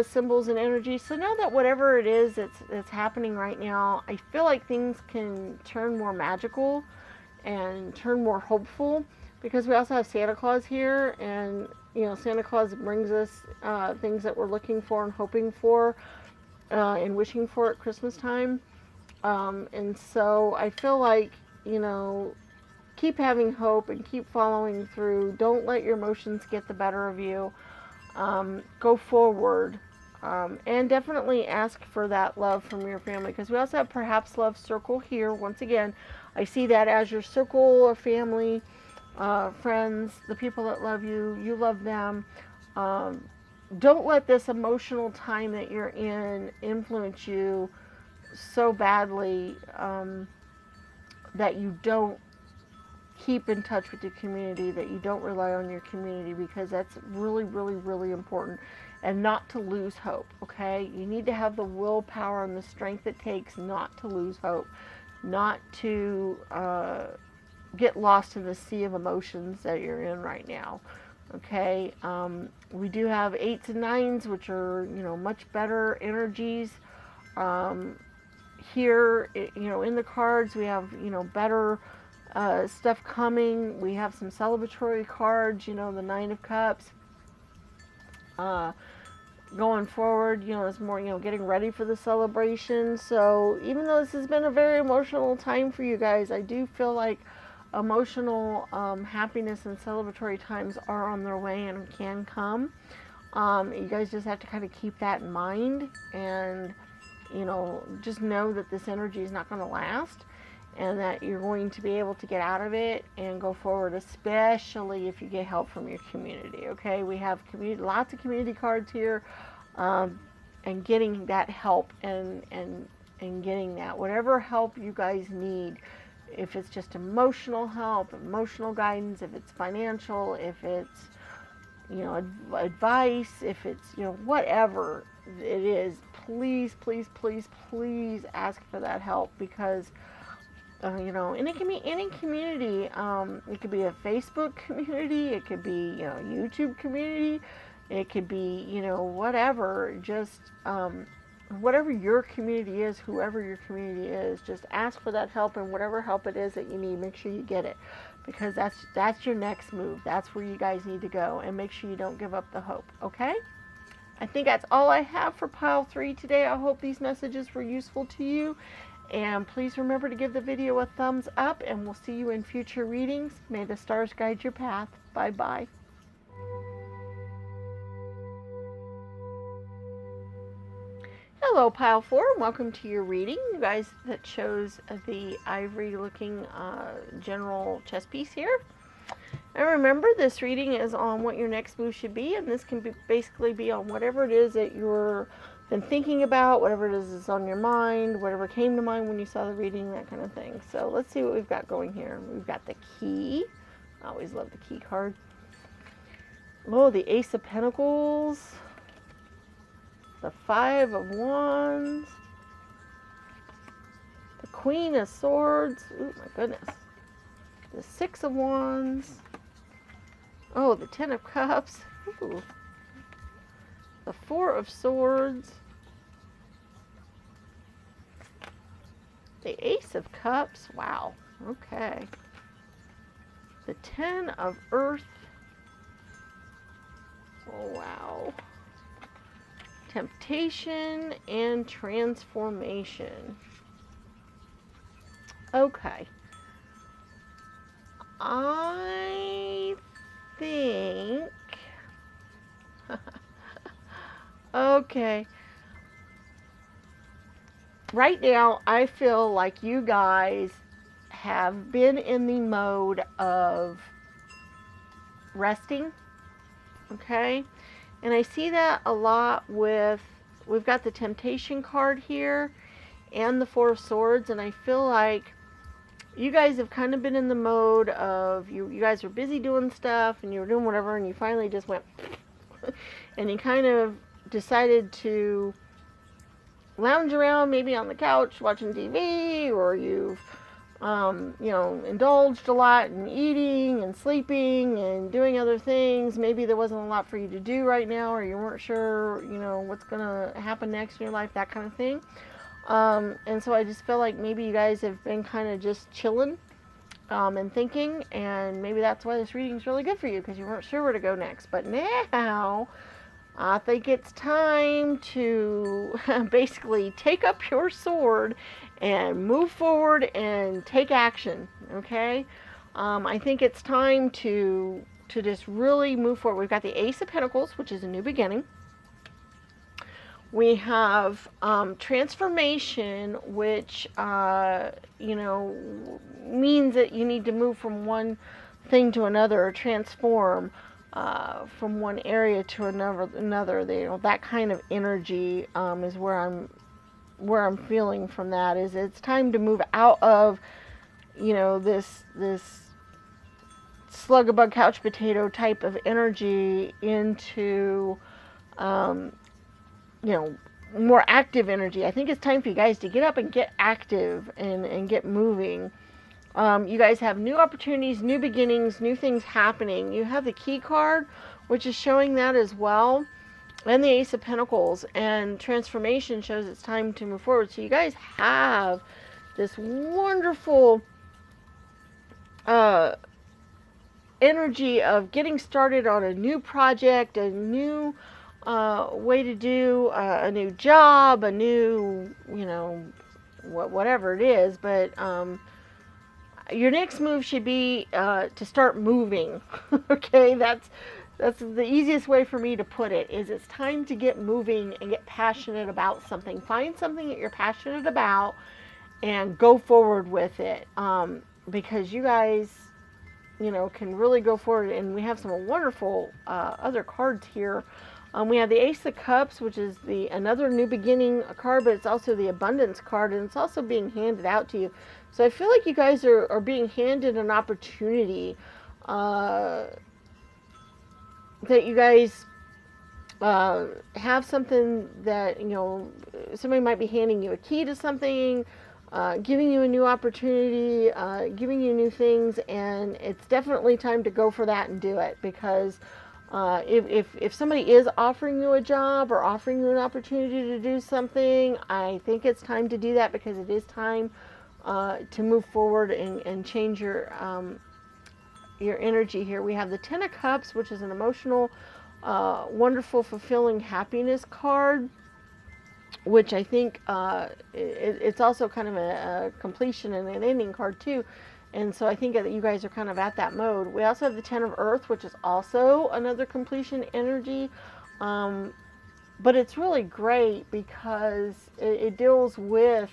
symbols and energy. So now that whatever it is that's happening right now, I feel like things can turn more magical and turn more hopeful, because we also have Santa Claus here, and Santa Claus brings us things that we're looking for and hoping for and wishing for at Christmas time. And so I feel like, keep having hope and keep following through. Don't let your emotions get the better of you. Go forward. And definitely ask for that love from your family, because we also have perhaps love circle here. Once again, I see that as your circle of family, friends, the people that love you, you love them. Don't let this emotional time that you're in influence you so badly that you don't keep in touch with your community, that you don't rely on your community, because that's really, really, really important. And not to lose hope, okay? You need to have the willpower and the strength it takes not to lose hope, not to get lost in the sea of emotions that you're in right now, okay? We do have 8s and 9s, which are, you know, much better energies. Here, you know, in the cards, we have, you know, better stuff coming. We have some celebratory cards, you know, the 9 of Cups. Going forward, you know, it's more, you know, getting ready for the celebration. So even though this has been a very emotional time for you guys, I do feel like emotional happiness and celebratory times are on their way and can come. You guys just have to kind of keep that in mind, and, you know, just know that this energy is not going to last, and that you're going to be able to get out of it and go forward, especially if you get help from your community, okay? We have lots of community cards here, and getting that help and getting that, whatever help you guys need, if it's just emotional help, emotional guidance, if it's financial, if it's, you know, advice, if it's, you know, whatever it is, please, please, please, please ask for that help, because you know, and it can be any community. It could be a Facebook community. It could be, you know, YouTube community. It could be, you know, whatever. Just whatever your community is, whoever your community is, just ask for that help, and whatever help it is that you need, make sure you get it, because that's your next move. That's where you guys need to go, and make sure you don't give up the hope. Okay? I think that's all I have for pile 3 today. I hope these messages were useful to you. And please remember to give the video a thumbs up, and we'll see you in future readings. May the stars guide your path. Bye-bye. Hello, Pile 4, and welcome to your reading. You guys that chose the ivory-looking general chess piece here. And remember, this reading is on what your next move should be, and this can basically be on whatever it is that you're been thinking about, whatever it is that's on your mind, whatever came to mind when you saw the reading, that kind of thing. So let's see what we've got going here. We've got the key. I always love the key card. Oh, the Ace of Pentacles. The 5 of Wands. The Queen of Swords. Oh my goodness. The 6 of Wands. Oh, the 10 of Cups. Ooh. The 4 of Swords. The Ace of Cups. Wow. Okay. The 10 of Earth. Oh, wow. Temptation and transformation. Okay. I think... Okay. Right now, I feel like you guys have been in the mode of resting. Okay? And I see that a lot with, we've got the Temptation card here and the 4 of Swords, and I feel like you guys have kind of been in the mode of, you guys were busy doing stuff, and you were doing whatever, and you finally just went, and you kind of decided to lounge around, maybe on the couch watching TV, or you've you know, indulged a lot in eating and sleeping and doing other things. Maybe there wasn't a lot for you to do right now, or you weren't sure, you know, what's gonna happen next in your life, that kind of thing. And so I just feel like maybe you guys have been kind of just chilling and thinking, and maybe that's why this reading is really good for you, because you weren't sure where to go next. But now I think it's time to basically take up your sword and move forward and take action, okay? I think it's time to just really move forward. We've got the Ace of Pentacles, which is a new beginning. We have transformation, which, you know, means that you need to move from one thing to another, or transform from one area to another. You know, that kind of energy is where I'm feeling from that. Is it's time to move out of, you know, this slug a bug couch potato type of energy into you know, more active energy. I think it's time for you guys to get up and get active and get moving. You guys have new opportunities, new beginnings, new things happening. You have the Key card, which is showing that as well, and the Ace of Pentacles, and transformation shows it's time to move forward. So you guys have this wonderful energy of getting started on a new project, a new way to do a new job, a new, you know, whatever it is. But your next move should be to start moving. Okay, that's the easiest way for me to put it. Is it's time to get moving and get passionate about something. Find something that you're passionate about and go forward with it. Because you guys, you know, can really go forward. And we have some wonderful other cards here. We have the Ace of Cups, which is another new beginning card, but it's also the Abundance card, and it's also being handed out to you. So I feel like you guys are being handed an opportunity that you guys have something that, you know, somebody might be handing you a key to something, giving you a new opportunity, giving you new things, and it's definitely time to go for that and do it. Because if somebody is offering you a job or offering you an opportunity to do something, I think it's time to do that, because it is time to move forward and change your energy here. We have the Ten of Cups, which is an emotional, wonderful, fulfilling happiness card, which I think it's also kind of a completion and an ending card too. And so I think that you guys are kind of at that mode. We also have the Ten of Earth, which is also another completion energy. But it's really great because it deals with,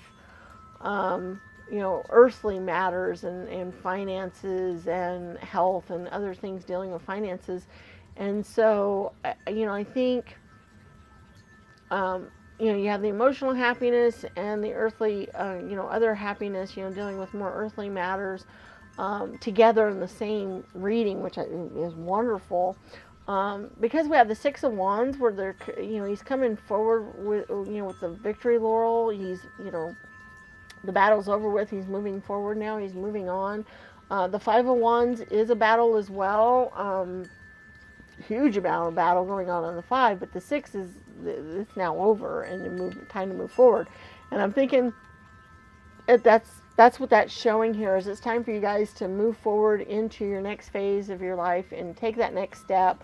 you know, earthly matters and finances and health and other things dealing with finances. And so, you know, I think, you know, you have the emotional happiness and the earthly, you know, other happiness, you know, dealing with more earthly matters together in the same reading, which is wonderful. Because we have the Six of Wands, where they're, you know, he's coming forward with, you know, with the victory laurel. He's, you know, the battle's over with. He's moving forward now. He's moving on. The Five of Wands is a battle as well. Huge amount of battle going on the Five, but the Six is, it's now over and time to move forward. And I'm thinking that's what that's showing here, is it's time for you guys to move forward into your next phase of your life and take that next step.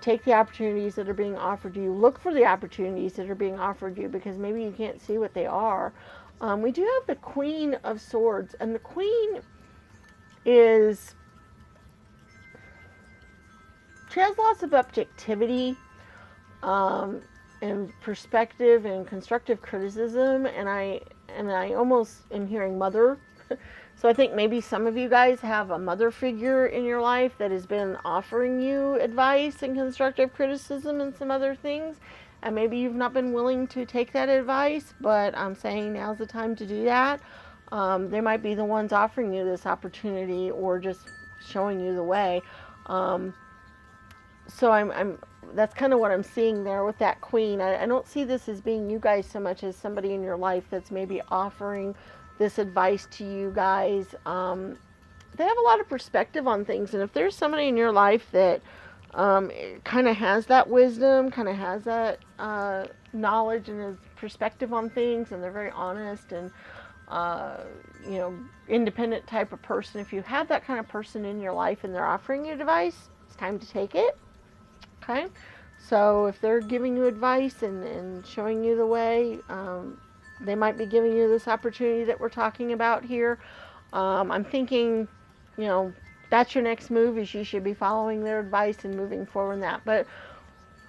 Take the opportunities that are being offered you. Look for the opportunities that are being offered you, because maybe you can't see what they are. We do have the Queen of Swords, and the Queen is, she has lots of objectivity and perspective and constructive criticism, and I almost am hearing mother. So I think maybe some of you guys have a mother figure in your life that has been offering you advice and constructive criticism and some other things, and maybe you've not been willing to take that advice, but I'm saying now's the time to do that. They might be the ones offering you this opportunity or just showing you the way. So that's kind of what I'm seeing there with that Queen. I don't see this as being you guys so much as somebody in your life that's maybe offering this advice to you guys. They have a lot of perspective on things, and if there's somebody in your life that kind of has that wisdom, kind of has that knowledge and his perspective on things, and they're very honest and you know, independent type of person, if you have that kind of person in your life and they're offering you advice, it's time to take it. Okay, so if they're giving you advice and showing you the way, they might be giving you this opportunity that we're talking about here. I'm thinking you know, that's your next move, is you should be following their advice and moving forward in that. But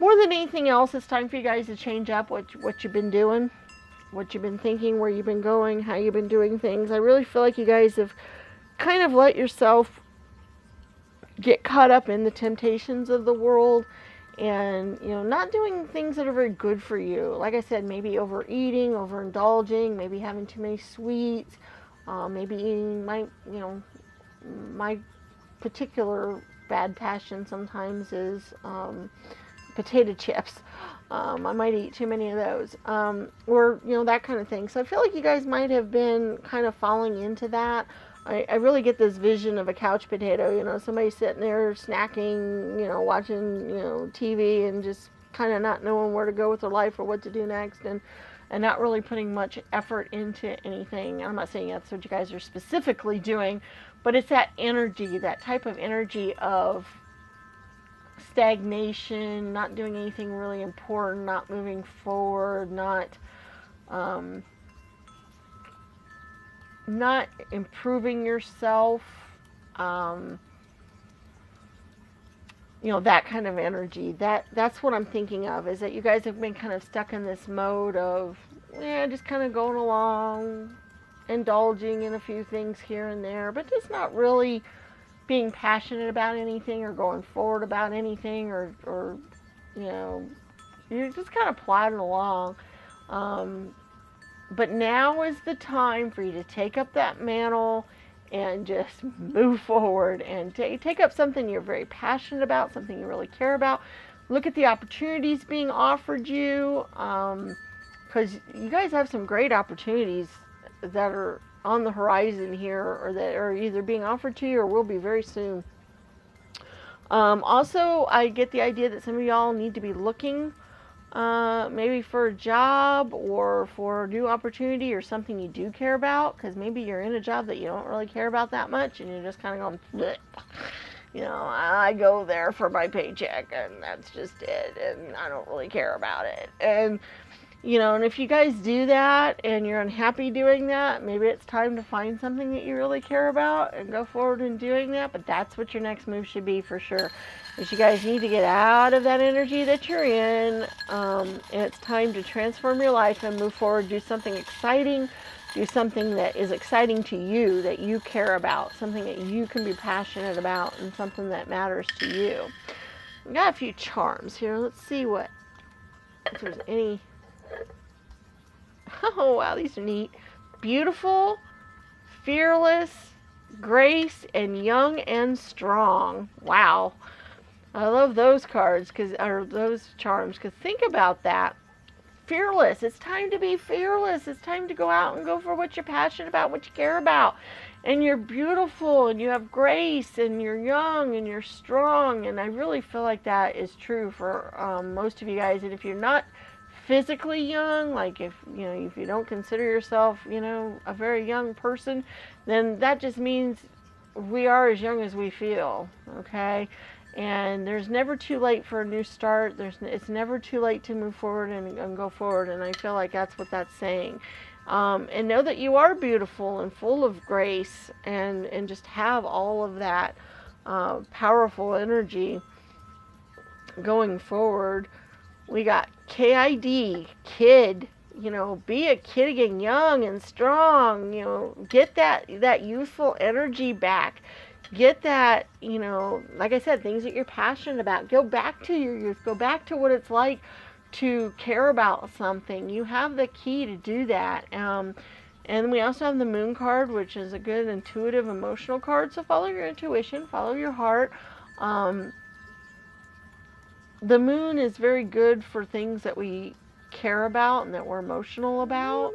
more than anything else, it's time for you guys to change up what you've been doing, what you've been thinking, where you've been going, how you've been doing things. I really feel like you guys have kind of let yourself get caught up in the temptations of the world, and not doing things that are very good for you. Like I said, maybe overeating, overindulging, maybe having too many sweets, maybe eating my particular bad passion sometimes is potato chips. I might eat too many of those, or that kind of thing. So I feel like you guys might have been kind of falling into that. I really get this vision of a couch potato, somebody sitting there snacking, watching, TV, and just kind of not knowing where to go with their life or what to do next, and not really putting much effort into anything. I'm not saying that's what you guys are specifically doing, but it's that energy, that type of energy of stagnation, not doing anything really important, not moving forward, not improving yourself, that kind of energy. That's what I'm thinking of, is that you guys have been kind of stuck in this mode of, just kind of going along, indulging in a few things here and there, but just not really being passionate about anything or going forward about anything, or you're just kind of plodding along. But now is the time for you to take up that mantle and just move forward and take up something you're very passionate about, something you really care about. Look at the opportunities being offered you, because you guys have some great opportunities that are on the horizon here, or that are either being offered to you or will be very soon. Also, I get the idea that some of y'all need to be looking maybe for a job or for a new opportunity or something you do care about, because maybe you're in a job that you don't really care about that much, and you're just kind of going, I go there for my paycheck, and that's just it, and I don't really care about it. And and if you guys do that and you're unhappy doing that, maybe it's time to find something that you really care about and go forward in doing that. But that's what your next move should be, for sure. Is you guys need to get out of that energy that you're in, and it's time to transform your life and move forward. Do something exciting. Do something that is exciting to you, that you care about, something that you can be passionate about, and something that matters to you. We got a few charms here. Let's see if there's any. Oh, wow, these are neat. Beautiful, fearless, grace, and young and strong. Wow. I love those cards, or those charms, because think about that. Fearless. It's time to be fearless. It's time to go out and go for what you're passionate about, what you care about. And you're beautiful, and you have grace, and you're young, and you're strong. And I really feel like that is true for most of you guys. And if you're not physically young, like if you don't consider yourself a very young person, then that just means we are as young as we feel. Okay, and there's never too late for a new start. It's never too late to move forward and go forward, and I feel like that's what that's saying. And know that you are beautiful and full of grace, and just have all of that powerful energy going forward. We got KID, kid, be a kid again, young and strong, get that youthful energy back. Get that, like I said, things that you're passionate about. Go back to your youth. Go back to what it's like to care about something. You have the key to do that. And we also have the moon card, which is a good intuitive, emotional card. So follow your intuition, follow your heart. The moon is very good for things that we care about and that we're emotional about.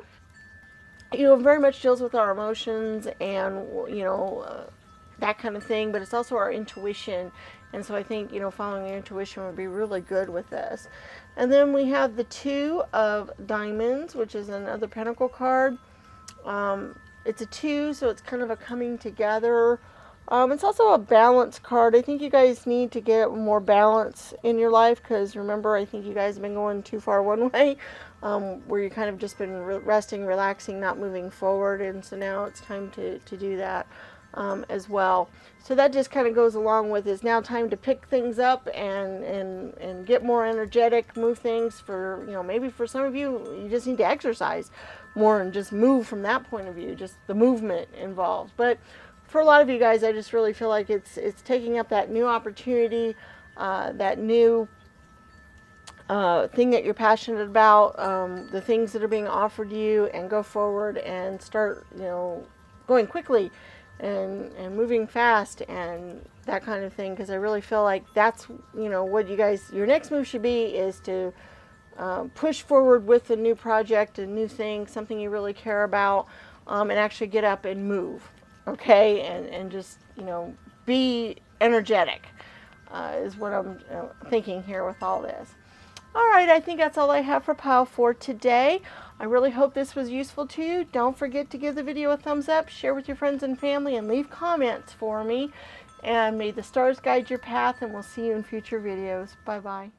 Very much deals with our emotions and, that kind of thing, but it's also our intuition. And so I think, following your intuition would be really good with this. And then we have the 2 of Diamonds, which is another Pentacle card. It's a 2, so it's kind of a coming together. It's also a balance card. I think you guys need to get more balance in your life, because remember, I think you guys have been going too far one way, where you kind of just been resting, relaxing, not moving forward, and so now it's time to do that. as well. So that just kind of goes along with it's now time to pick things up and get more energetic, move things for, maybe for some of you, you just need to exercise more and just move from that point of view, just the movement involved. But for a lot of you guys, I just really feel like it's taking up that new opportunity, that new thing that you're passionate about, the things that are being offered you, and go forward and start, going quickly and moving fast and that kind of thing, because I really feel like that's, what you guys, your next move should be, is to push forward with a new project, a new thing, something you really care about, and actually get up and move, okay, and just, be energetic, is what I'm thinking here with all this. All right, I think that's all I have for pile 4 today. I really hope this was useful to you. Don't forget to give the video a thumbs up, share with your friends and family, and leave comments for me. And may the stars guide your path, and we'll see you in future videos. Bye-bye.